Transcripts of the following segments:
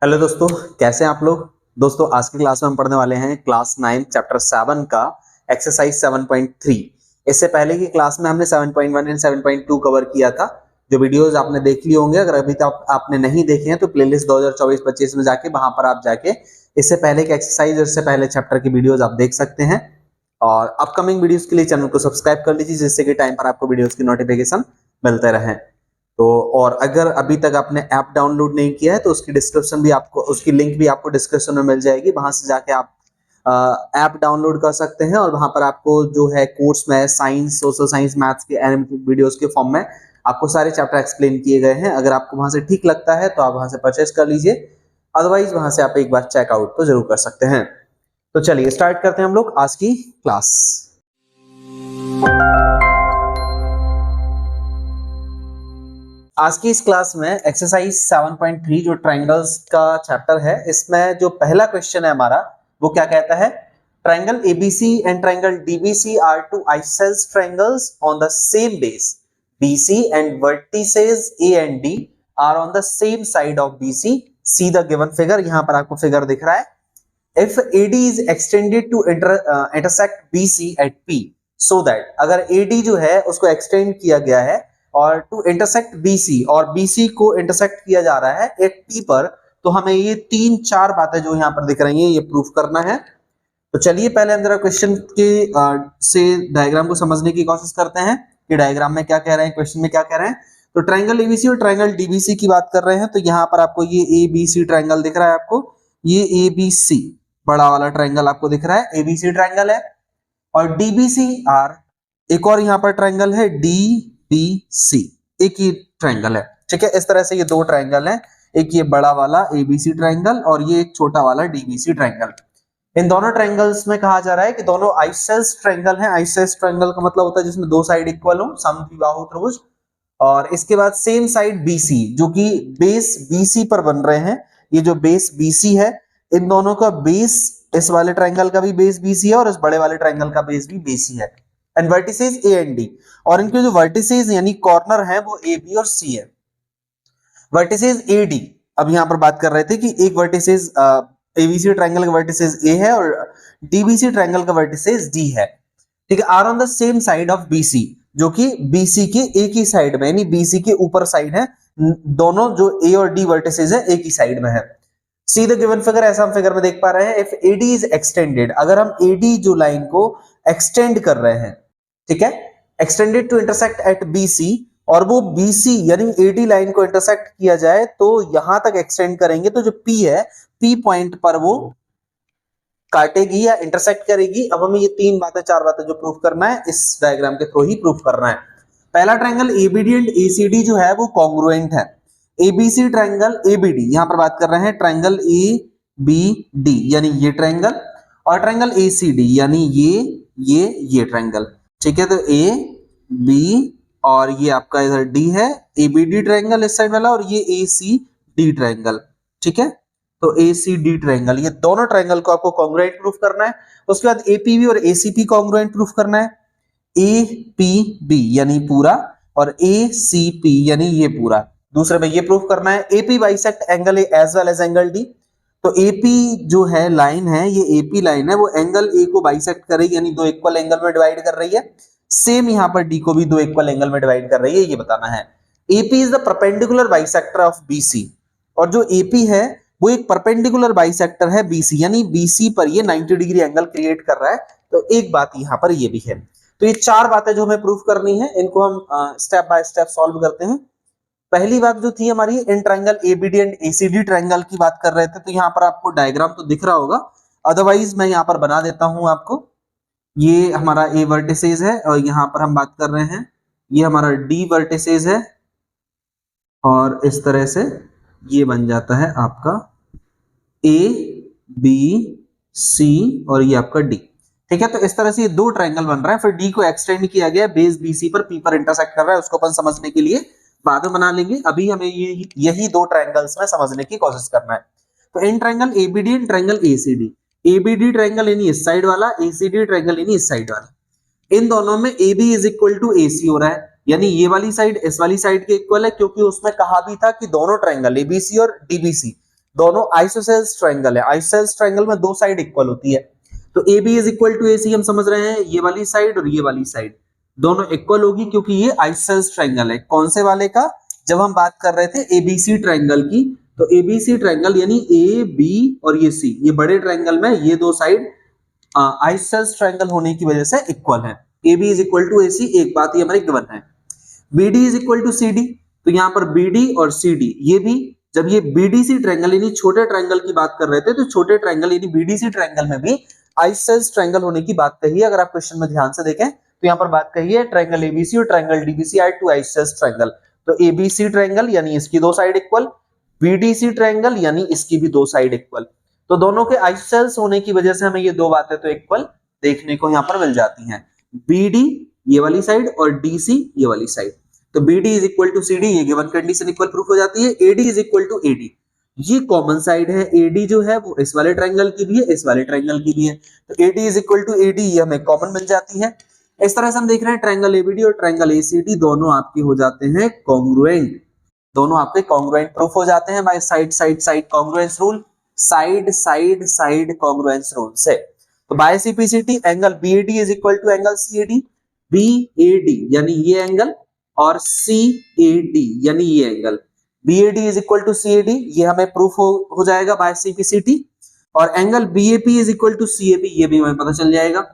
Hello दोस्तों, कैसे हैं आप लोग। दोस्तों आज की क्लास में हम पढ़ने वाले हैं क्लास 9 चैप्टर 7 का एक्सरसाइज 7.3। इससे पहले की क्लास में हमने 7.1 एंड 7.2 कवर किया था। जो वीडियोस आपने देख लिए होंगे, अगर अभी तक आपने नहीं देखे हैं तो प्लेलिस्ट 2024-25 में जाके वहां पर आप जाके इससे पहले के एक्सरसाइज और इससे पहले चैप्टर की वीडियोज आप देख सकते हैं। और अपकमिंग वीडियोज के लिए चैनल को सब्सक्राइब कर लीजिए, जिससे कि टाइम पर आपको वीडियोज की नोटिफिकेशन मिलते रहे। तो और अगर अभी तक आपने ऐप डाउनलोड नहीं किया है तो उसकी डिस्क्रिप्शन भी आपको, उसकी लिंक भी आपको डिस्क्रिप्शन में मिल जाएगी। वहां से जाके आप ऐप डाउनलोड कर सकते हैं और वहां पर आपको जो है कोर्स में साइंस, सोशल साइंस, मैथ्स के एनिमेटेड वीडियोस के फॉर्म में आपको सारे चैप्टर एक्सप्लेन किए गए हैं। अगर आपको वहां से ठीक लगता है तो आप वहां से परचेस कर लीजिए, अदरवाइज वहां से आप एक बार चेकआउट तो जरूर कर सकते हैं। तो चलिए स्टार्ट करते हैं हम लोग आज की क्लास। आज की इस क्लास में एक्सरसाइज 7.3 जो ट्रायंगल्स का चैप्टर है, इसमें जो पहला क्वेश्चन है हमारा वो क्या कहता है। Triangle ABC and triangle DBC are two isosceles triangles on the same base BC and vertices A and D are on the same side of BC. See the given figure. यहां पर आपको figure दिख रहा है। If AD is extended to intersect BC at P, so that अगर AD जो है उसको एक्सटेंड किया गया है और टू इंटरसेक्ट BC और BC को इंटरसेक्ट किया जा रहा है एट P पर, तो हमें ये तीन चार बातें जो यहाँ पर दिख रही हैं ये प्रूफ करना है। तो चलिए पहले हम जरा क्वेश्चन के से डायग्राम को समझने की कोशिश करते हैं कि डायग्राम में क्या कह रहे हैं, क्वेश्चन में क्या कह रहे हैं। तो ट्रायंगल एबीसी और ट्रायंगल डीबीसी की बात कर रहे हैं। तो यहाँ पर आपको ये एबीसी ट्रायंगल दिख रहा है, आपको ये एबीसी बड़ा वाला ट्रायंगल आपको दिख रहा है, एबीसी ट्रायंगल है। और डीबीसी आर एक और यहाँ पर ट्रायंगल है डीबीसी, एक ही ट्रायंगल है। ठीक है, इस तरह से ये दो ट्रायंगल है, एक ये बड़ा वाला एबीसी ट्रायंगल और ये एक छोटा वाला डीबीसी ट्रायंगल। इन दोनों ट्रायंगल्स में कहा जा रहा है कि दोनों आइसोसेलेस ट्रायंगल हैं। आइसोसेलेस ट्रायंगल का मतलब होता है जिसमें दो साइड इक्वल हो, समद्विबाहु त्रिभुज। और इसके बाद सेम साइड बीसी, जो कि बेस बीसी पर बन रहे हैं। ये जो बेस बीसी है, इन दोनों का बेस, इस वाले ट्रायंगल का भी बेस बीसी है और इस बड़े वाले ट्रायंगल का बेस भी बीसी है। And vertices A and D, और इनके जो वर्टिसेस यानी कॉर्नर है वो ए बी और सी है। वर्टिसेस ए डी, अब यहां पर बात कर रहे थे कि एक वर्टिसेस एबीसी ट्रायंगल का वर्टिसेस ए है और डीबीसी ट्रायंगल का वर्टिसेस डी है। ठीक है, are on the same side of BC, जो कि बीसी के एक ही साइड में, यानी बीसी के ऊपर साइड है। दोनों जो ए और डी वर्टिसेस है एक ही साइड में है। सी द गिवन फिगर, ऐसा हम फिगर में देख पा रहे हैं। इफ एडी इज एक्सटेंडेड, अगर हम एडी जो लाइन को एक्सटेंड कर रहे हैं, ठीक है, extended to intersect at BC, और वो बीसी यानी एडी लाइन को इंटरसेक्ट किया जाए तो यहां तक एक्सटेंड करेंगे तो जो पी है, पी पॉइंट पर वो काटेगी या इंटरसेक्ट करेगी। अब हमें ये तीन बातें चार बातें जो प्रूफ करना है इस डायग्राम के थ्रू ही प्रूफ करना है। पहला ट्रायंगल एबीडी एंड एसीडी जो है वो कॉन्ग्रुएंट है। एबीसी ट्रायंगल एबीडी, यहां पर बात कर रहे हैं ट्रायंगल ए बी डी यानी ये ट्रायंगल, और ट्रायंगल एसीडी यानी ये ट्रायंगल। ठीक है, तो ए बी और ये आपका इधर डी है, एबीडी ट्रायंगल इस साइड वाला, और ये एसीडी ट्रायंगल। ठीक है, तो एसीडी ट्रायंगल, ये दोनों ट्रायंगल को आपको कॉन्ग्रुएंट प्रूफ करना है। उसके बाद एपीबी और एसीपी कॉन्ग्रुएंट प्रूफ करना है। एपीबी यानी पूरा और एसीपी यानी ये पूरा, दूसरे में ये प्रूफ करना है। AP bisect angle A as well as angle D, तो एपी जो है लाइन है, ये एपी लाइन है, वो एंगल ए को बाइसेक्ट करेगी, यानी दो इक्वल एंगल में डिवाइड कर रही है। सेम यहां पर डी को भी दो इक्वल एंगल में डिवाइड कर रही है, ये बताना है। AP is the perpendicular bisector of BC, और जो एपी है वो एक परपेंडिकुलर बाइसेक्टर है बीसी, यानी बीसी पर ये 90 डिग्री एंगल क्रिएट कर रहा है। तो एक बात यहां पर ये भी है। तो ये चार बातें जो हमें प्रूफ करनी है, इनको हम स्टेप बाय स्टेप सॉल्व करते हैं। पहली बात जो थी हमारी, in triangle ABD and ACD triangle की बात कर रहे थे। तो यहाँ पर आपको डायग्राम तो दिख रहा होगा, अदरवाइज मैं यहाँ पर बना देता हूं आपको। ये हमारा ए वर्टिसेस है और यहाँ पर हम बात कर रहे हैं ये हमारा डी वर्टिसेस है, और इस तरह से ये बन जाता है आपका ए बी सी और ये आपका डी। ठीक है, तो इस तरह से ये दो ट्रायंगल बन रहा है। फिर डी को एक्सटेंड किया गया, बेस बीसी पर पी पर इंटरसेक्ट कर रहा है, उसको अपन समझने के लिए बाद में बना लेंगे। अभी हमें यही दो ट्रायंगल्स में समझने की कोशिश करना है। तो in triangle ABD and triangle ACD, ABD triangle यानी इस साइड वाला, एसीडी ट्रायंगल यानी इस साइड वाला, इन दोनों में AB is equal to AC हो रहा है, यानी ये वाली साइड इस वाली साइड के इक्वल है, क्योंकि उसमें कहा भी था कि दोनों ट्रायंगल ABC और DBC दोनों आइसोसेल्स ट्रायंगल है, आइसोसेल्स ट्रायंगल में दो साइड इक्वल होती है, तो AB is equal to AC हम समझ रहे हैं, ये वाली साइड और ये वाली साइड दोनों इक्वल होगी क्योंकि ये आइसोसेल्स ट्रायंगल है। कौन से वाले का? जब हम बात कर रहे थे ABC ट्रायंगल की, तो ABC ट्रायंगल यानी AB और ये C, ये बड़े ट्रायंगल में ये दो साइड आइसोसेल्स ट्रायंगल होने की वजह से इक्वल है। AB is equal to AC, एक बात ये हमारी गिवन है। BD is equal to CD, तो यहाँ पर BD और CD ये भी, जब ये BDC ट्रायंगल यानी छोटे ट्रायंगल की बात कर रहे थे, तो छोटे ट्रायंगल यानी BDC ट्रायंगल में भी आइसोसेल्स ट्रायंगल होने की बात कही है। अगर आप क्वेश्चन में ध्यान से देखें तो यहाँ पर बात कही है ट्रायंगल ABC और triangle DBC are two isosceles triangle, तो ABC ट्रायंगल यानी इसकी दो साइड इक्वल, BDC ट्रायंगल यानी इसकी भी दो साइड इक्वल, तो दोनों के आइसोसेल्स होने की वजह से हमें ये दो बातें तो इक्वल देखने को यहाँ पर मिल जाती हैं, BD ये वाली साइड और DC ये वाली साइड। तो BD is equal to CD, ये गिवन कंडीशन इक्वल प्रूफ हो जाती है। AD is equal to AD, ये कॉमन साइड है, AD जो है वो इस वाले ट्रायंगल की भी है, इस वाले ट्रायंगल की भी है, तो AD is equal to AD ये हमें कॉमन मिल जाती है। इस तरह से हम देख रहे हैं ट्रायंगल ABD और ट्रायंगल ACD दोनों आपके हो जाते हैं कॉन्ग्रुएंट, दोनों आपके कॉन्ग्रुएंट प्रूफ हो जाते हैं by side side side congruence rule, side side side congruence rule से। तो by CPCT angle BAD is equal to angle CAD, BAD यानी ये एंगल और CAD यानी ये angle, BAD is equal to CAD ये हमें प्रूफ हो जाएगा बाय CPCT, और angle BAP is equal to CAP ये भी हमें पता चल जाएगा।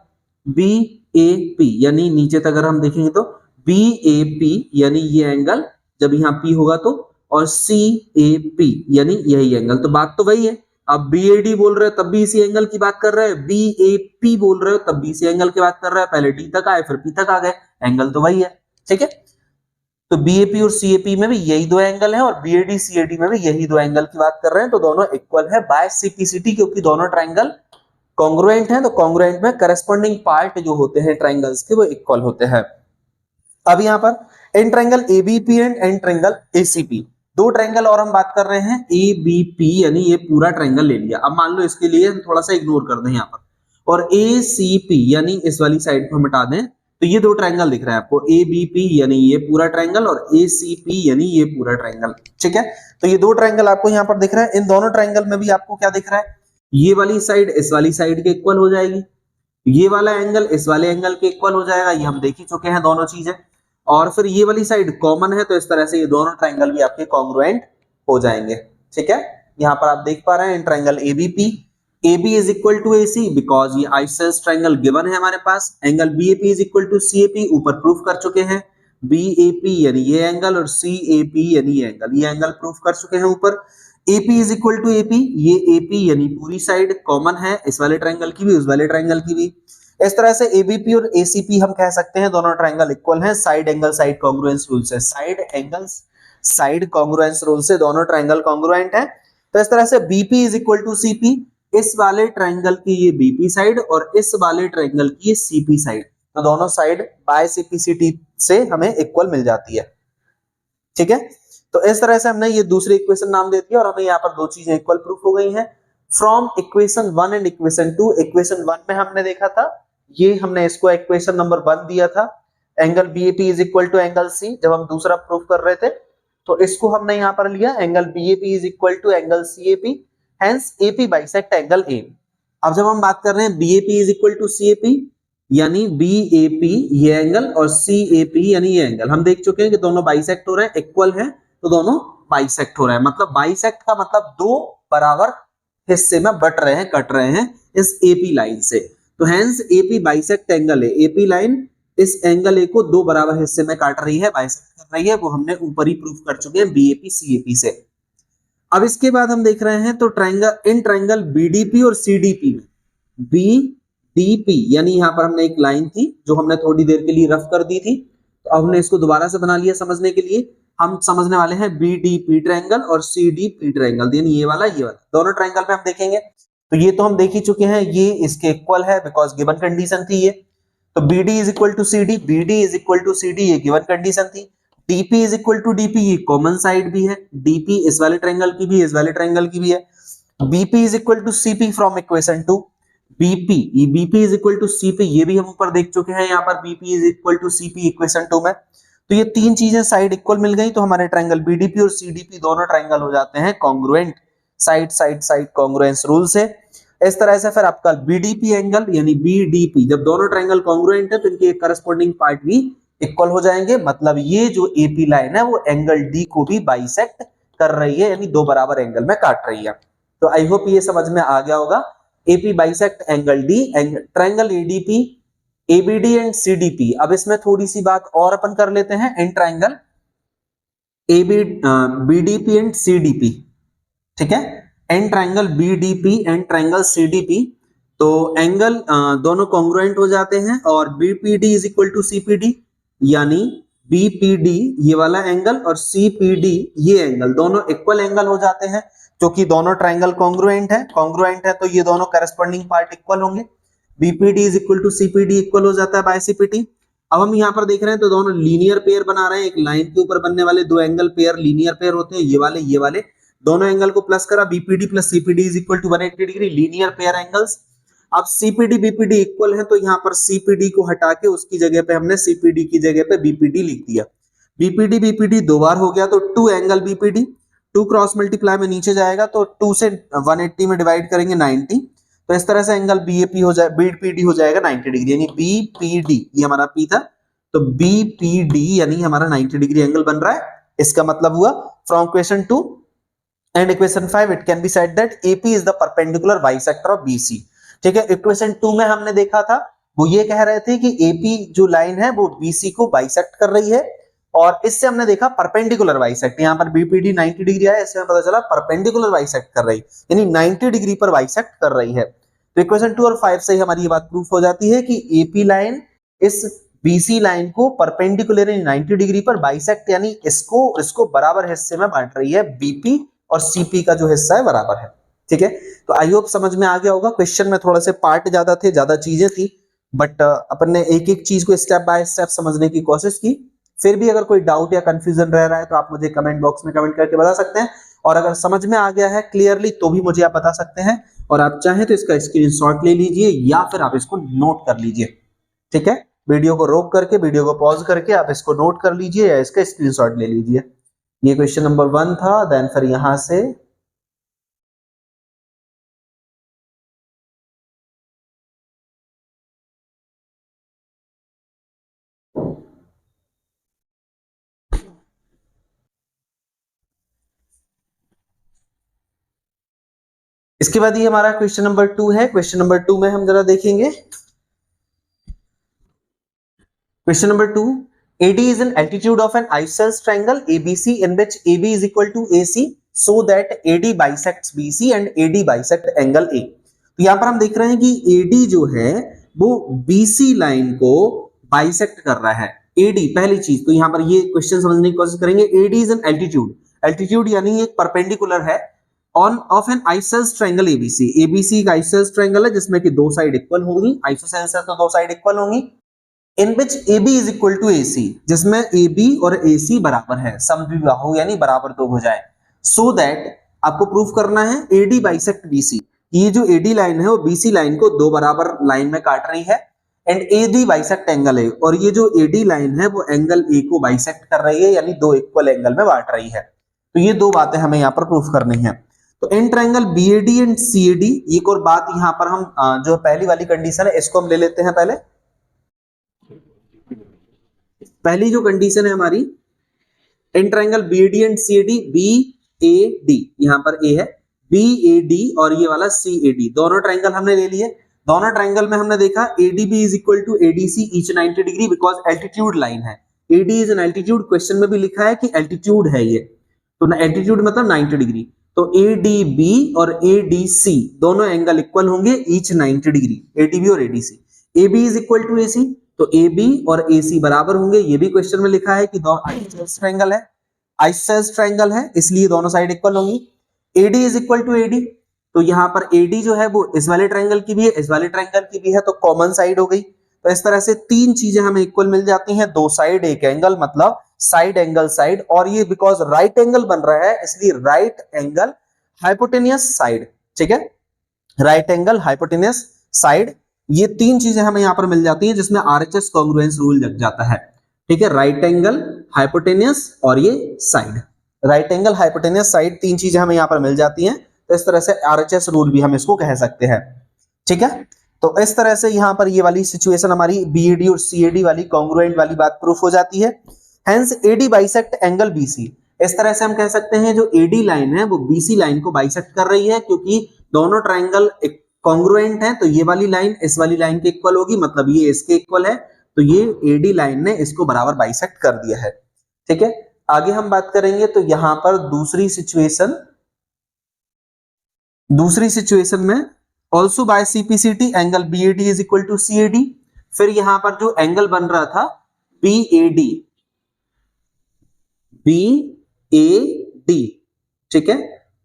BAP यानी नीचे तक अगर हम देखेंगे तो BAP यानी ये एंगल जब यहाँ P होगा तो, और CAP यानी यही एंगल, तो बात तो वही है। अब BAD बोल रहे हो तब भी इसी एंगल की बात कर रहे हैं, BAP बोल रहे हो तब भी इसी एंगल की बात कर रहे हैं, पहले D तक आए फिर P तक आ गए, एंगल तो वही है, ठीक है। तो BAP और CAP में भी यही दो एंगल है और BAD CAD में भी यही दो एंगल की बात कर रहे हैं, तो दोनों इक्वल है बाय CPCT क्योंकि दोनों ट्रायंगल कॉन्ग्रुएंट हैं, तो कॉन्ग्रुएंट में करस्पॉन्डिंग पार्ट जो होते हैं ट्रायंगल्स के वो इक्वल होते हैं। अब यहाँ पर in triangle ABP and in triangle ACP, दो ट्रायंगल और हम बात कर रहे हैं। ABP यानी ये पूरा ट्रायंगल ले लिया, अब मान लो इसके लिए हम थोड़ा सा इग्नोर कर दें यहाँ पर, और ACP यानी इस वाली साइड को हटा दें, तो ये दो ट्रायंगल दिख रहा है आपको, ABP यानी ये पूरा ट्रायंगल और ACP यानी ये पूरा ट्रायंगल, ठीक है। तो ये दो ट्रायंगल आपको यहाँ पर दिख रहा है, इन दोनों ट्रायंगल में भी आपको क्या दिख रहा है, ये वाली साइड इस वाली साइड के इक्वल हो जाएगी, ये वाला एंगल इस वाले एंगल के इक्वल हो जाएगा, ये हम देख ही चुके हैं दोनों चीजें, और फिर ये वाली साइड कॉमन है, तो इस तरह से ये दोनों ट्रायंगल भी आपके कॉन्ग्रुएंट हो जाएंगे, ठीक है। यहाँ पर आप देख पा रहे हैं in triangle ABP, AB is equal to AC because ये आइसोसेल्स ट्रायंगल गिवन है हमारे पास, angle BAP is equal to CAP ऊपर प्रूफ कर चुके हैं, BAP यानी ये एंगल और CAP यानी ये एंगल प्रूफ कर चुके हैं ऊपर। AP is equal to AP, ये AP यानी पूरी साइड कॉमन है इस वाले ट्रायंगल की भी उस वाले ट्रायंगल की भी। इस तरह से ABP और ACP हम कह सकते हैं दोनों ट्रायंगल इक्वल हैं side angle side congruence rule से, side angles side congruence rule से दोनों ट्रायंगल कॉन्ग्रुएंट हैं। तो इस तरह से BP is equal to CP, इस वाले ट्रायंगल की ये BP साइड और इस वाले ट्रायंगल की ये CP साइड, तो दोनों साइड बाय CPCT से हमें इक्वल मिल जाती है, ठीक है। तो इस तरह से हमने ये दूसरी इक्वेशन नाम दे दिया और हमें यहाँ पर दो चीजें इक्वल प्रूफ हो गई हैं। From equation 1 and equation 2, equation 1 में हमने देखा था, ये हमने इसको इक्वेशन नंबर 1 दिया था, angle BAP is equal to angle C, जब हम दूसरा प्रूफ कर रहे थे तो इसको हमने यहाँ पर लिया angle BAP is equal to angle CAP, hence AP bisect angle A। अब जब हम बात कर रहे हैं BAP is equal to CAP यानी BAP ये एंगल और CAP यानी ये एंगल, हम देख चुके हैं कि दोनों बाइसेक्ट हो रहे हैं, इक्वल हैं, तो दोनों बाइसेक्ट हो रहे हैं, मतलब बाइसेक्ट का मतलब दो बराबर हिस्से में बट रहे हैं, कट रहे हैं इस AP लाइन से, तो hence AP बाइसेक्ट एंगल है, AP लाइन इस एंगल A को दो बराबर हिस्से में काट रही है, बाइसेक्ट कर रही है, वो हमने ऊपर ही प्रूफ कर चुके हैं BAP CAP से। अब इसके बाद हम देख रहे हैं तो ट्रायंगल इन ट्रायंगल BDP और CDP में, BDP यानी यहाँ पर हमने एक लाइन थी जो हमने थोड़ी देर के लिए रफ कर दी थी, तो अब हमने इसको दोबारा से बना लिया समझने के लिए। हम समझने वाले हैं BDP ट्रायंगल और CDP ट्रायंगल, यानी ये वाला दोनों ट्रायंगल पे हम देखेंगे। तो ये तो हम देख ही चुके हैं, ये इसके इक्वल है बिकॉज गिवन कंडीशन थी ये, तो BD is equal to CD, BD is equal to CD ये गिवन कंडीशन थी। DP is equal to DP ये कॉमन साइड भी है, DP इस वाले ट्रायंगल की भी इस वाले ट्रायंगल की भी है। BP is equal to CP from equation 2, BP is equal to CP ये भी हम ऊपर देख चुके हैं, यहाँ पर BP is equal to CP equation 2 में। तो ये तीन चीजें साइड इक्वल मिल गई, तो हमारे ट्रायंगल BDP और CDP दोनों ट्रायंगल हो जाते हैं congruent, side side side congruence rule से। इस तरह से फिर आपका बीडीपी एंगल यानी बीडीपी, जब दोनों ट्रायंगल कॉन्ग्रुएंट है तो इनके करस्पॉन्डिंग पार्ट भी इक्वल हो जाएंगे, मतलब ये जो एपी लाइन है वो एंगल डी को भी बाइसेक्ट कर रही है, यानी दो बराबर एंगल में काट रही है। तो आई होप ये समझ में आ गया होगा। AP bisect angle D, triangle ADP, ABD and CDP. अब इसमें थोड़ी सी बात और अपन कर लेते हैं, in triangle BDP and CDP, ठीक है, in triangle BDP and triangle CDP, तो एंगल दोनों कॉन्ग्रुएंट हो जाते हैं और BPD is equal to CPD, यानी बीपीडी ये वाला एंगल और सीपीडी ये एंगल दोनों इक्वल एंगल हो जाते हैं, क्योंकि दोनों ट्रायंगल कॉन्ग्रुएंट है तो ये दोनों करस्पॉन्डिंग पार्ट इक्वल होंगे। BPD is equal to CPD equal हो जाता है बाय सीपीटी। अब हम यहाँ पर देख रहे हैं तो दोनों लीनियर पेयर बना रहे हैं, एक लाइन के ऊपर बनने वाले दो एंगल पेयर लीनियर पेयर होते हैं, ये वाले दोनों एंगल को प्लस करा, BPD plus CPD is equal to 180 degree, linear pair angles. अब सीपीडी बीपीडी इक्वल है तो यहाँ पर सीपीडी को हटा के उसकी जगह पे हमने सीपीडी की जगह पे बीपीडी लिख दिया। बीपीडी बीपीडी दो बार हो गया तो 2 एंगल बीपीडी, 2 क्रॉस मल्टीप्लाई में नीचे जाएगा तो 2 से 180 में डिवाइड करेंगे 90, तो इस तरह से एंगल बीएपी हो जाए बीपीडी हो जाएगा 90 डिग्री, यानी बीपीडी ये हमारा पी था तो बीपीडी यानी हमारा 90 डिग्री एंगल बन रहा है। इसका मतलब हुआ from question 2 and equation 5 it can be said that AP is the perpendicular bisector of BC. ठीक है, इक्वेशन 2 में हमने देखा था वो ये कह रहे थे कि एपी जो लाइन है वो बीसी को बाइसेक्ट कर रही है, और इससे हमने देखा परपेंडिकुलर बाइसेक्ट, यहाँ पर बीपीडी 90 डिग्री आया, इससे पता चला परपेंडिकुलर बाइसेक्ट कर रही है, यानी 90 डिग्री पर बाइसेक्ट कर रही है। तो इक्वेशन 2 और 5 से हमारी ये बात प्रूफ हो जाती है कि एपी लाइन इस बीसी लाइन को परपेंडिकुलर 90 डिग्री पर बाइसेक्ट, यानी इसको बराबर हिस्से में बांट रही है, बीपी और सीपी का जो हिस्सा है बराबर है। ठीक है, तो आई होप समझ में आ गया होगा। क्वेश्चन में थोड़ा से पार्ट ज्यादा थे, ज्यादा चीजें थी, बट अपन ने एक एक चीज को स्टेप बाय स्टेप समझने की कोशिश की। फिर भी अगर कोई डाउट या कंफ्यूजन रह रहा है तो आप मुझे कमेंट बॉक्स में कमेंट करके बता सकते हैं, और अगर समझ में आ गया है क्लियरली तो भी मुझे आप बता सकते हैं, और आप चाहें तो इसका स्क्रीनशॉट ले लीजिए या फिर आप इसको नोट कर लीजिए। ठीक है, वीडियो को रोक करके, वीडियो को पॉज करके आप इसको नोट कर लीजिए या इसका स्क्रीनशॉट ले लीजिए। ये क्वेश्चन नंबर 1 था, देन फिर यहां से इसके बाद ये हमारा क्वेश्चन नंबर 2 है। क्वेश्चन नंबर 2 में हम जरा देखेंगे, question number 2, AD is an altitude of an isosceles triangle ABC in which AB is equal to AC so that AD bisects BC and AD bisect angle A। तो यहाँ पर हम देख रहे हैं कि AD जो है वो BC लाइन को बाइसेक्ट कर रहा है। AD पहली चीज, तो यहाँ पर ये क्वेश्चन समझने की कोशिश करेंगे। AD is an altitude, altitude यानी एक परपेंडिकुलर है on off N isosceles triangle ABC। ABC एक आइसोसेलेस ट्रायंगल है जिसमें कि दो साइड इक्वल होंगी, आइसोसेलेस है तो दो साइड इक्वल होंगी। In which AB is equal to AC, जिसमें AB और AC बराबर है, समद्विबाहु यानी बराबर दो भुजाएं। सो दैट आपको प्रूफ करना है AD बाइसेक्ट BC, ये जो AD लाइन है वो BC लाइन को दो बराबर लाइन में काट रही है, and AD bisect angle A, और ये जो AD लाइन है वो एंगल A को बाइसेक्ट कर रही है, यानी दो इक्वल एंगल में बांट रही है। तो ये दो बातें हमें यहाँ पर प्रूफ करनी है। तो in triangle BAD and CAD, एक और बात यहाँ पर हम जो पहली वाली कंडीशन है इसको हम ले लेते हैं। पहली जो कंडीशन है हमारी, in triangle BAD and CAD, BAD यहाँ पर A है, BAD और ये वाला CAD, दोनों ट्रायंगल हमने ले लिए। दोनों ट्रायंगल में हमने देखा ADB is equal to ADC each 90 degree, because altitude line है। AD is an altitude, question में भी लिखा है कि एल्टीट्यूड है ये, तो एल्टीट्यूड मतलब 90 डिग्री, तो ADB और ADC दोनों एंगल इक्वल होंगे ईच 90 डिग्री, ADB और ADC। AB is equal to AC, तो AB और AC बराबर होंगे, ये भी क्वेश्चन में लिखा है कि दो आइसोसेलेस ट्रायंगल है, आइसोसेलेस ट्रायंगल है इसलिए दोनों साइड इक्वल होंगी। AD is equal to AD, तो यहाँ पर AD जो है वो इस वाले ट्रायंगल की भी है, इस वाले ट्रायंगल की भी है, तो कॉमन साइड हो गई। तो इस तरह से तीन चीजें हमें इक्वल मिल जाती हैं, दो साइड एक एंगल, मतलब साइड एंगल साइड, और ये बिकॉज राइट एंगल बन रहा है इसलिए राइट एंगल हाइपोटेनियस साइड। ठीक है, राइट एंगल हाइपोटेनियस साइड, ये तीन चीजें हमें यहाँ पर मिल जाती हैं जिसमें RHS कॉन्ग्रुएंस रूल लग जाता है। ठीक है, राइट एंगल हाइपोटेनियस और ये side, right angle hypotenuse side, तीन चीजें हमें यहाँ पर मिल जाती हैं। तो तो इस तरह से RHS रूल भी हम इसको कह सकते हैं, ठीक है। तो इस तरह से यहाँ पर ये वाली सिचुएशन हमारी BAD और CAD वाली कॉन्ग्रुएंट वाली बात प्रूफ हो जाती है। Hence AD bisect angle BC, इस तरह से हम कह सकते हैं जो AD लाइन है वो BC लाइन को बाइसेक्ट कर रही है, क्योंकि दोनों ट्राइंगल कॉन्ग्रुएंट है, तो ये वाली लाइन इस वाली लाइन के इक्वल होगी, मतलब ये इसके इक्वल है, तो ये AD लाइन ने इसको बराबर बाइसेक्ट कर दिया है, ठीक है। आगे हम बात करेंगे तो यहां पर दूसरी सिचुएशन में also by CPCT angle BAD is equal to CAD। फिर यहां पर जो एंगल बन रहा था BAD, ठीक है,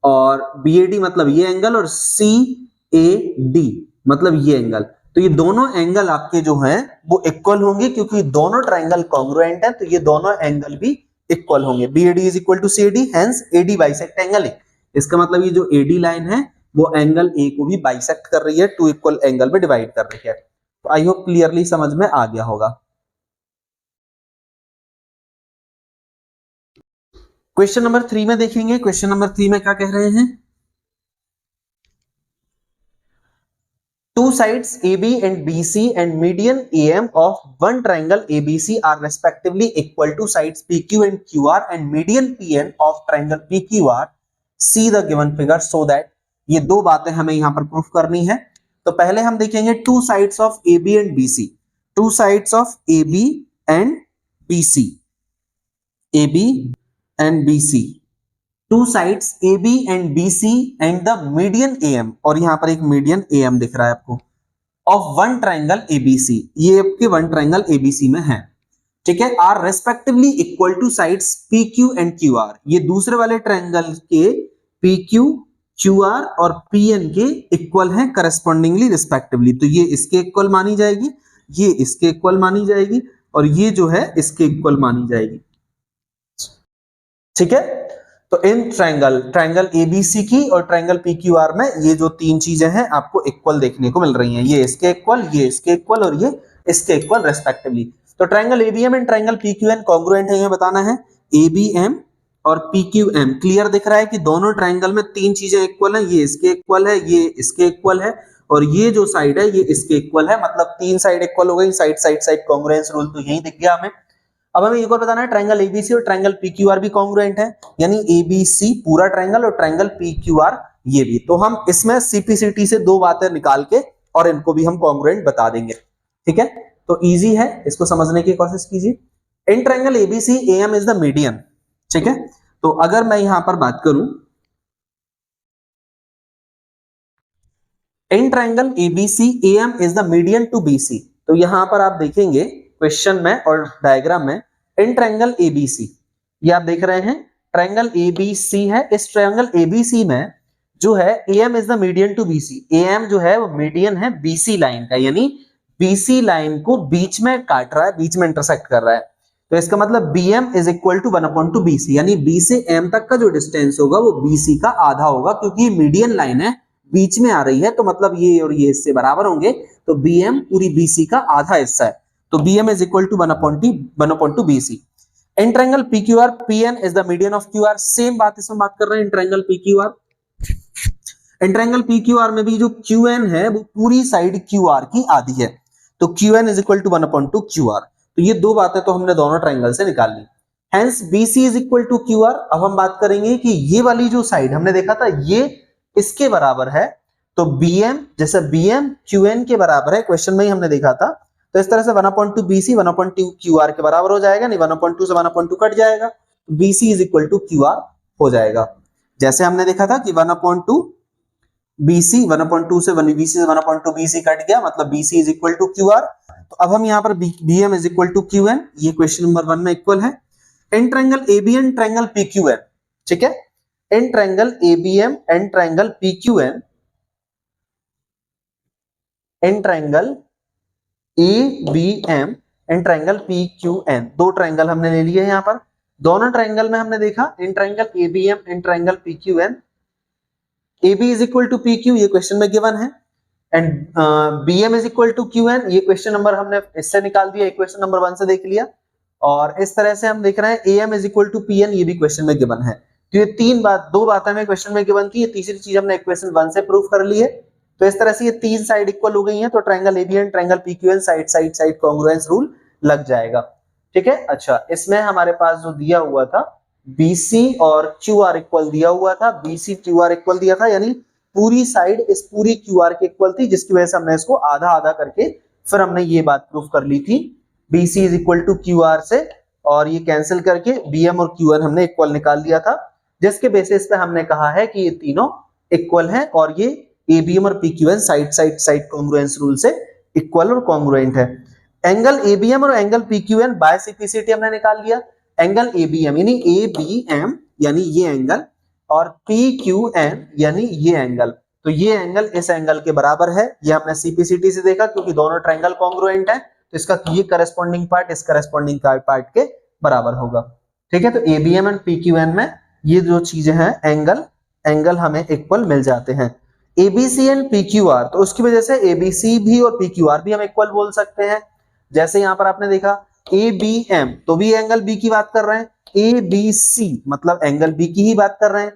और BAD मतलब ये एंगल और CAD मतलब ये एंगल, तो ये दोनों एंगल आपके जो हैं वो इक्वल होंगे, क्योंकि दोनों ट्राइंगल कॉन्ग्रुएंट है, तो ये दोनों एंगल भी इक्वल होंगे। BAD is equal to CAD, hence AD bisect angle A. इसका मतलब ये जो AD लाइन है वो एंगल ए को भी बाइसेक्ट कर रही है, टू इक्वल एंगल में डिवाइड कर रही है। तो आई होप क्लियरली समझ में आ गया होगा। क्वेश्चन नंबर 3 में देखेंगे, क्वेश्चन नंबर 3 में क्या कह रहे हैं, two sides AB and BC and median AM of one triangle ABC are respectively equal to sides PQ and QR and median PN of triangle PQR. See the given figure so that, ये दो बातें हमें यहां पर proof करनी है। तो पहले हम देखेंगे two sides of AB and BC, two sides of AB and BC, AB and BC, two sides AB and BC and the median AM, और यहां पर एक मीडियन AM दिख रहा है आपको, ऑफ वन ट्राइंगल ABC, ये आपके वन ट्राइंगल ABC में है, ठीक है, are respectively equal to sides PQ एंड QR, ये दूसरे वाले ट्राइंगल के PQ, QR और PN के इक्वल हैं करस्पॉन्डिंगली रिस्पेक्टिवली, तो ये इसके इक्वल मानी जाएगी, ये इसके इक्वल मानी जाएगी, और ये जो है इसके इक्वल मानी जाएगी, ठीक है। तो इन ट्राइंगल ABC की और ट्राइंगल PQR में ये जो तीन चीजें हैं आपको इक्वल देखने को मिल रही हैं, ये इसके इक्वल, ये इसके इक्वल और ये इसके इक्वल रेस्पेक्टिवली। तो triangle ABM and triangle PQN congruent है, ये बताना है। ABM और PQM क्लियर दिख रहा है कि दोनों ट्राइंगल में तीन चीजें इक्वल हैं, ये इसके इक्वल है, ये इसके इक्वल है, और ये जो साइड है ये इसके इक्वल है, मतलब तीन साइड इक्वल हो गई, साइड कॉन्ग्रुएंस रूल तो यही दिख गया हमें। अब हमें एक और बताना है, ट्राइंगल ABC और ट्राइंगल PQR भी कॉन्ग्रुएंट है, यानी ABC पूरा ट्राइंगल और ट्राइंगल PQR ये भी, तो हम इसमें CPCT से दो बातें निकाल के और इनको भी हम कॉन्ग्रुएंट बता देंगे, ठीक है। तो इजी है, इसको समझने की कोशिश कीजिए। In triangle ABC AM is the median, ठीक है। तो अगर मैं यहां पर बात करूं, in triangle ABC AM is the median to BC, तो यहां पर आप देखेंगे क्वेश्चन में और डायग्राम में, इन ट्राइंगल ABC, ये आप देख रहे हैं ट्राइंगल ABC है, इस ट्राइंगल ABC में जो है AM is the median to BC, AM जो है वो मीडियन है BC लाइन का, यानी BC लाइन को बीच में काट रहा है, बीच में इंटरसेक्ट कर रहा है, तो इसका मतलब BM is equal to 1/2 BC, यानी B से M तक का जो डिस्टेंस होगा वो BC का आधा होगा, क्योंकि ये मीडियन लाइन है, बीच में आ रही है, तो मतलब ये और ये इससे बराबर होंगे, तो BM पूरी BC का आधा हिस्सा है, तो BM is equal to 1/2 BC। In triangle PQR PN is the median of QR, same बात इसमें बात कर रहे हैं in triangle PQR। In triangle PQR में भी जो QN है वो पूरी साइड QR की आधी है, तो QN is equal to 1/2 QR। तो ये दो बातें तो हमने दोनों ट्राइंगल से निकाल ली। Hence BC is equal to QR। अब हम बात करेंगे कि ये वाली जो साइड हमने देखा था ये इसके बराबर है, तो BM जैसे BM QN के बराबर है, क्वेश्चन में ही हमने देखा था, तो इस तरह से 1/2 BC 1/2 QR के बराबर हो जाएगा, नहीं 1/2 से 1/2 कट जाएगा, BC is equal to QR हो जाएगा। जैसे हमने देखा था कि 1/2 BC 1/2 से BC से 1/2 BC कट गया, मतलब BC is equal to QR। तो अब हम यहाँ पर BM is equal to QN, ये क्वेश्चन नंबर 1 में इक्वल है। In triangle ABN triangle PQN, ठीक है, in triangle ABM and triangle PQN, in triangle ABM and triangle PQN, दो ट्राइंगल हमने ले लिए हैं यहाँ पर। दोनों ट्राइंगल में हमने देखा in triangle ABM and triangle PQN, AB is equal to PQ, ये क्वेश्चन में गिवन है, and BM is equal to QN, ये क्वेश्चन नंबर हमने इससे निकाल दिया, क्वेश्चन नंबर 1 से देख लिया। और इस तरह से हम देख रहे हैं AM is equal to PN, ये भी क्वेश्चन में गिवन है। तो ये दो बातें हमें क्वेश्चन में गिवन थी, ये तीसरी चीज हमने इक्वेशन 1 से प्रूव कर ली है। तो इस तरह से ये तीन साइड इक्वल हो गई हैं, तो triangle ABN triangle PQN side side side congruence rule लग जाएगा। ठीक है, अच्छा इसमें हमारे पास जो दिया हुआ था BC और QR इक्वल दिया हुआ था, BC QR इक्वल दिया था, यानी पूरी साइड इस पूरी QR के इक्वल थी, जिसकी वजह से हमने इसको आधा आधा करके फिर हमने ये बात प्रूफ कर ली थी BC is equal to QR से, और ये कैंसिल करके BM और QN हमने इक्वल निकाल लिया था, जिसके बेसिस पे हमने कहा है कि ये तीनों इक्वल हैं और ये ABM और PQN side side side congruence rule से इक्वल और कॉन्ग्रुएंट है। एंगल ABM और एंगल PQN बाय सिंप्लिसिटी हमने निकाल लिया। एंगल ABM यानी ABM यानी ये एंगल, और PQN यानी ये एंगल, तो ये एंगल इस एंगल के बराबर है, ये हमने सिंप्लिसिटी से देखा क्योंकि दोनों ट्रायंगल कॉन्ग्रुएंट है, तो इसका ये करस्पॉन्डिंग पार्ट इस करस्पॉन्डिंग पार्ट के बराबर होगा। ठीक है, तो ABM एंड PQN में ये जो चीजें हैं एंगल हमें इक्वल मिल जाते हैं। ABC एंड PQR, तो उसकी वजह से ABC भी और PQR भी हम इक्वल बोल सकते हैं। जैसे यहां पर आपने देखा ABM तो भी एंगल B की बात कर रहे हैं, ABC मतलब एंगल B की ही बात कर रहे हैं,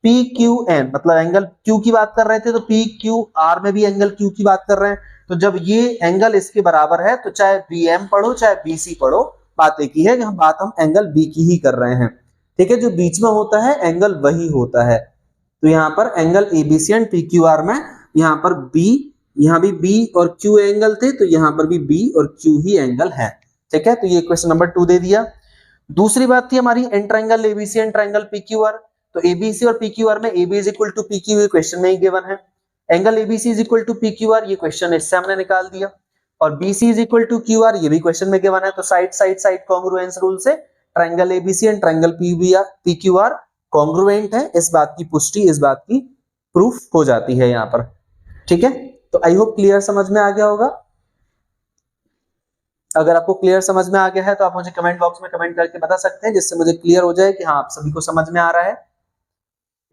PQN मतलब एंगल Q की बात कर रहे थे, तो PQR में भी एंगल Q की बात कर रहे हैं। तो जब ये एंगल इसके बराबर है तो चाहे BM पढ़ो चाहे BC पढ़ो, बात एक ही है कि बात हम एंगल B की ही कर रहे हैं। ठीक है, जो बीच में होता है एंगल वही होता है। तो यहाँ पर एंगल ABC एंड PQR में यहाँ पर यहाँ भी B और Q एंगल थे, तो यहाँ पर भी B और Q ही एंगल है। ठीक है, तो ये क्वेश्चन नंबर 2 दे दिया। दूसरी बात थी हमारी in triangle ABC and triangle PQR, तो ABC और PQR में AB is equal to PQ question में ही गिवन है, angle ABC is equal to PQR ये क्वेश्चन इससे हमने निकाल दिया, और BC is equal to QR ये भी क्वेश्चन में गिवन है। तो side side side congruence rule से triangle ABC and triangle PQR congruent है, इस बात की पुष्टि इस बात की प्रूफ हो जाती है यहाँ पर। ठीक है, तो आई होप क्लियर समझ में आ गया होगा। अगर आपको क्लियर समझ में आ गया है तो आप मुझे कमेंट बॉक्स में कमेंट करके बता सकते हैं, जिससे मुझे क्लियर हो जाए कि हाँ आप सभी को समझ में आ रहा है।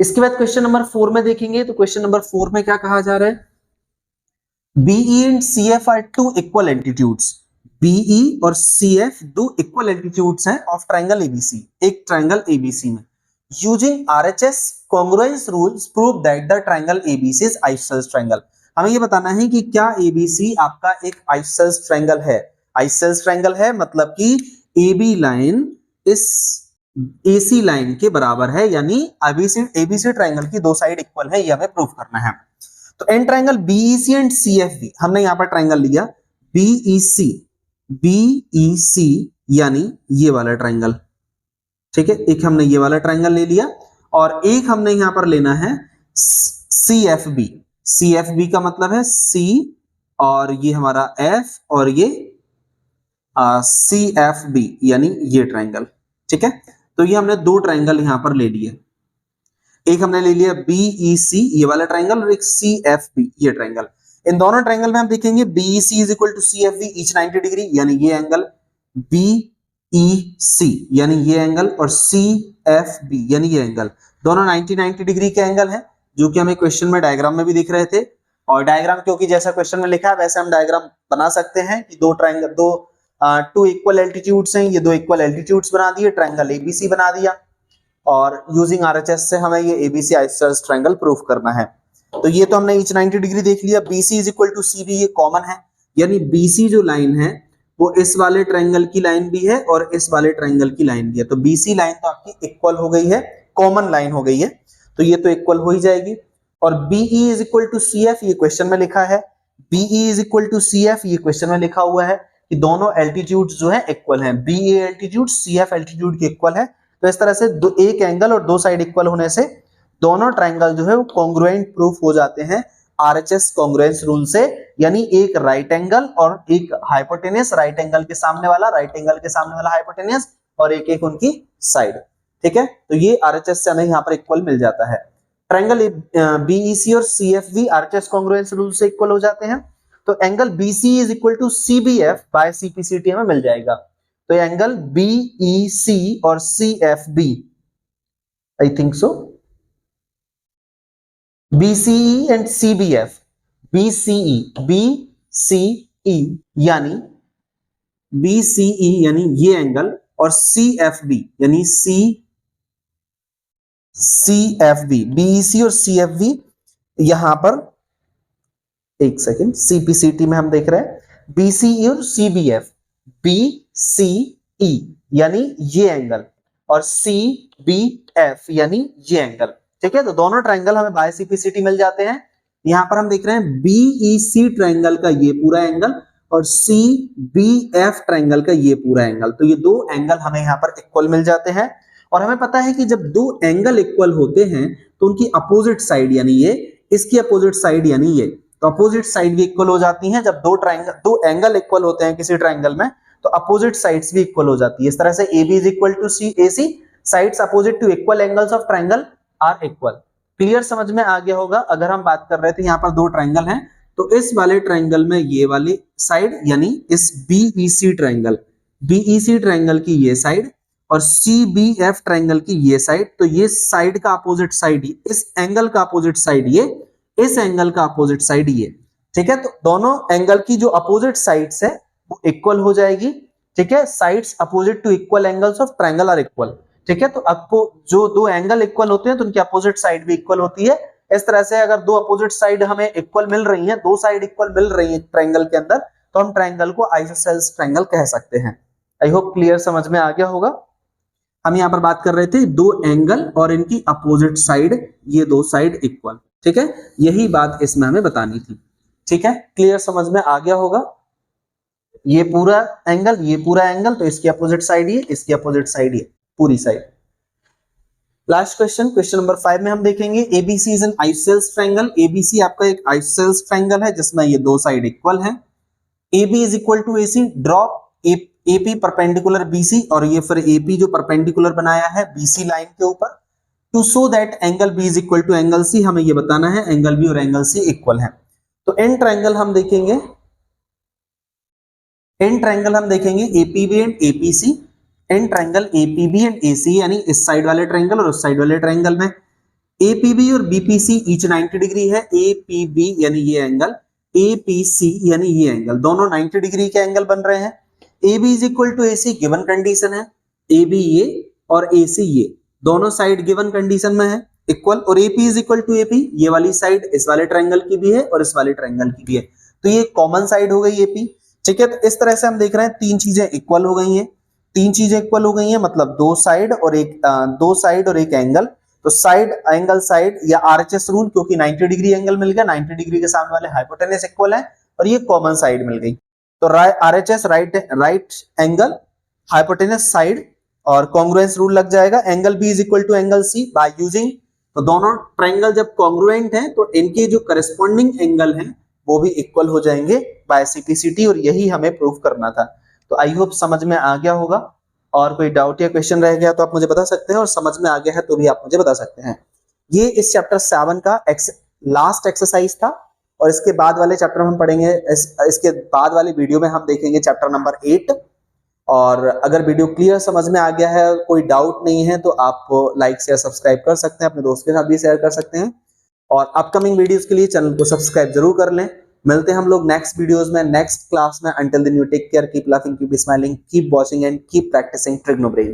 इसके बाद क्वेश्चन नंबर 4 में देखेंगे, तो क्वेश्चन नंबर 4 में क्या कहा जा रहा है, BE and CF are two equal altitudes, BE और CF दो इक्वल एल्टीट्यूड्स हैं ऑफ ट्रायंगल ABC, एक ट्रायंगल ABC में, using RHS congruence rules prove that the triangle ABC is isosceles triangle। हमें ये बताना है कि क्या ABC आपका एक isosceles triangle है। isosceles triangle है मतलब कि AB लाइन इस AC लाइन के बराबर है, यानी ABC ट्रायंगल की दो साइड इक्वल है, ये हमें प्रूफ करना है। तो in triangle BEC and CFB, हमने यहां पर ट्रायंगल लिया BEC यानी ये वाला ट्रायंगल। ठीक है, एक हमने ये वाला ट्रायंगल ले लिया, और एक हमने यहां पर लेना है CFB का मतलब है C और ये हमारा F और ये CFB यानी ये ट्रायंगल। ठीक है, तो ये हमने दो ट्रायंगल यहां पर ले लिए, एक हमने ले लिया BEC ये वाला ट्रायंगल और एक CFB ये ट्रायंगल। इन दोनों ट्रायंगल में हम देखेंगे BEC is equal to CFB each 90 degree, यानी ये एंगल BEC यानी ये एंगल, और CFB यानी ये एंगल, दोनों 90 डिग्री के एंगल हैं, जो कि हमें क्वेश्चन में डायग्राम में भी दिख रहे थे। और डायग्राम क्योंकि जैसा क्वेश्चन में लिखा है वैसे हम डायग्राम बना सकते हैं कि दो ट्रायंगल टू इक्वल एल्टीट्यूड्स हैं, ये दो इक्वल एल्टीट्यूड्स बना दिए, ट्रायंगल ABC बना दिया, और यूजिंग RHS से हमें ये ABC आइसोसेलेस ट्रायंगल प्रूफ करना है। तो ये तो हमने ईच 90 डिग्री देख लिया। BC is equal to CB ये कॉमन है, यानी BC जो लाइन है वो इस वाले ट्रायंगल की लाइन भी है और इस वाले ट्रायंगल की लाइन भी है, तो BC लाइन तो आपकी इक्वल हो गई है, कॉमन लाइन हो गई है, तो ये तो इक्वल हो ही जाएगी। और BE is equal to CF ये क्वेश्चन में लिखा है, BE is equal to CF ये क्वेश्चन में लिखा हुआ है कि दोनों एल्टीट्यूड जो है इक्वल हैं, BA एल्टीट्यूड CF एल्टीट्यूड के इक्वल है। तो इस तरह से एक एंगल और दो साइड इक्वल होने से दोनों ट्रायंगल जो है वो कॉन्ग्रुएंट प्रूफ हो जाते हैं RHS कॉन्ग्रुएंस रूल से, यानी एक राइट एंगल और एक हाइपोटेनियस, राइट एंगल के सामने वाला हाइपोटेनियस, और एक एक उनकी साइड। ठीक है, तो ये RHS से हमें यहाँ पर इक्वल मिल जाता है। ट्रायंगल BEC और CFB RHS कॉन्ग्रुएंस रूल से इक्वल हो जाते हैं, तो angle BC is equal to CBF by CPCT हमें मिल जाएगा। तो एंगल BEC और CFB I think so BCE and CBF, BCE यानी BCE यानी ये एंगल, और CFB यानी CFV, BEC और CFV यहां पर एक सेकेंड, CPCT में हम देख रहे हैं BCE और CBF, BCE यानी ये एंगल और CBF यानी ये एंगल, ठीक है। तो दोनों ट्रायंगल हमें बाय CPCT मिल जाते हैं। यहां पर हम देख रहे हैं BEC ट्रायंगल का ये पूरा एंगल और CBF ट्रायंगल का ये पूरा एंगल, तो ये दो एंगल हमें यहां पर इक्वल मिल जाते हैं। और हमें पता है कि जब दो एंगल इक्वल होते हैं तो उनकी अपोजिट साइड यानी ये, इसकी अपोजिट साइड यानी ये, तो अपोजिट साइड भी इक्वल हो जाती हैं। जब दो एंगल इक्वल होते हैं किसी ट्रायंगल में तो अपोजिट साइड्स भी इक्वल हो जाती है। इस तरह से AB is equal to AC, sides opposite to equal angles of triangle are equal. Clear समझ में आ गया होगा। अगर हम बात कर रहे थे यहाँ पर दो ट्रायंगल हैं तो इस वाले ट्रायंगल में ये वाली साइड यानी इस BEC ट्रायंगल की ये साइड और CBF ट्रायंगल की ये साइड, तो ये साइड का अपोजिट साइड ही, इस एंगल का अपोजिट साइड ये, इस एंगल का अपोजिट साइड ये, ठीक है। तो दोनों एंगल की जो अपोजिट साइड्स है वो इक्वल हो जाएगी, ठीक है। Sides opposite to equal angles of triangle are equal, ठीक है। तो आपको जो दो एंगल इक्वल होते हैं तो उनकी अपोजिट साइड भी इक्वल होती है। इस तरह से अगर दो अपोजिट साइड हमें इक्वल मिल रही हैं, दो साइड इक्वल मिल रही है ट्रायंगल के अंदर, तो हम ट्रायंगल को आइसोसेलेस ट्रायंगल कह सकते हैं। आई होप क्लियर समझ में आ गया होगा। हम यहाँ पर बात कर रहे थे दो एंगल और इनकी अपोजिट साइड, ये दो साइड इक्वल, ठीक है। यही बात इसमें हमें बतानी थी, ठीक है। क्लियर समझ में आ गया होगा। ये पूरा एंगल, ये पूरा एंगल, तो इसकी अपोजिट साइड ये, इसकी अपोजिट साइड ये, पूरी side. Last question, question number 5 में हम देखेंगे ABC is an isosceles triangle. ABC आपका एक आइसोसेलेस ट्रायंगल है जिसमें ये दो साइड इक्वल है। AB is equal to AC, draw AP perpendicular BC, और ये फिर AP जो परपेंडिकुलर बनाया है BC लाइन के ऊपर, to show that angle B is equal to angle C। हमें ये बताना है एंगल B और एंगल C इक्वल है। तो इन ट्रायंगल हम देखेंगे, इन ट्रायंगल हम देखेंगे APB and APC, in triangle APB and AC यानी इस साइड वाले ट्रायंगल और उस साइड वाले ट्रायंगल में APB और BPC ईच 90 डिग्री है। APB यानी ये एंगल, APC यानी ये एंगल, दोनों 90 डिग्री के एंगल बन रहे हैं। AB is equal to AC given condition है, AB ये और AC ये दोनों साइड गिवन कंडीशन में है इक्वल, और AP is equal to AP, ये वाली साइड इस वाले ट्रायंगल की भी है और इस वाले ट्रायंगल की भी है, तो ये कॉमन साइड हो गई AP, ठीक है। तो इस तरह से हम देख रहे हैं तीन चीजें इक्वल हो गई हैं, तीन चीजें इक्वल हो गई हैं, मतलब दो साइड और एक एंगल। तो साइड एंगल साइड या RHS रूल, क्योंकि 90 डिग्री एंगल मिल गया, 90 डिग्री के सामने वाले हाइपोटेनस इक्वल है और ये कॉमन साइड मिल गई। तो RHS right angle hypotenuse side और कॉन्ग्रुएंस रूल लग जाएगा। Angle B is equal to angle C by using, तो दोनों ट्रायंगल जब कॉन्ग्रुएंट हैं तो इनके जो करस्पॉन्डिंग एंगल हैं वो भी इक्वल हो जाएंगे बाय CPCT, और यही हमें प्रूव करना था। तो आई होप समझ में आ गया होगा। और कोई डाउट या क्वेश्चन रह गया तो आप मुझे बता सकते हैं, और समझ में आ गया है तो भी आप मुझे बता सकते हैं। ये इस चैप्टर 7 का लास्ट एक्सरसाइज था, और इसके बाद वाले चैप्टर हम पढ़ेंगे, इसके बाद वाली वीडियो में हम देखेंगे चैप्टर नंबर 8। और अगर वीडियो क्लियर समझ में आ गया है, कोई डाउट नहीं है, तो आप लाइक शेयर सब्सक्राइब कर सकते हैं, अपने दोस्त के साथ भी शेयर कर सकते हैं, और अपकमिंग वीडियोस के लिए चैनल को सब्सक्राइब जरूर कर लें। मिलते हैं हम लोग नेक्स्ट वीडियोस में, नेक्स्ट क्लास में। Until then you take care, keep laughing, keep smiling, keep watching and keep practising trigonometry.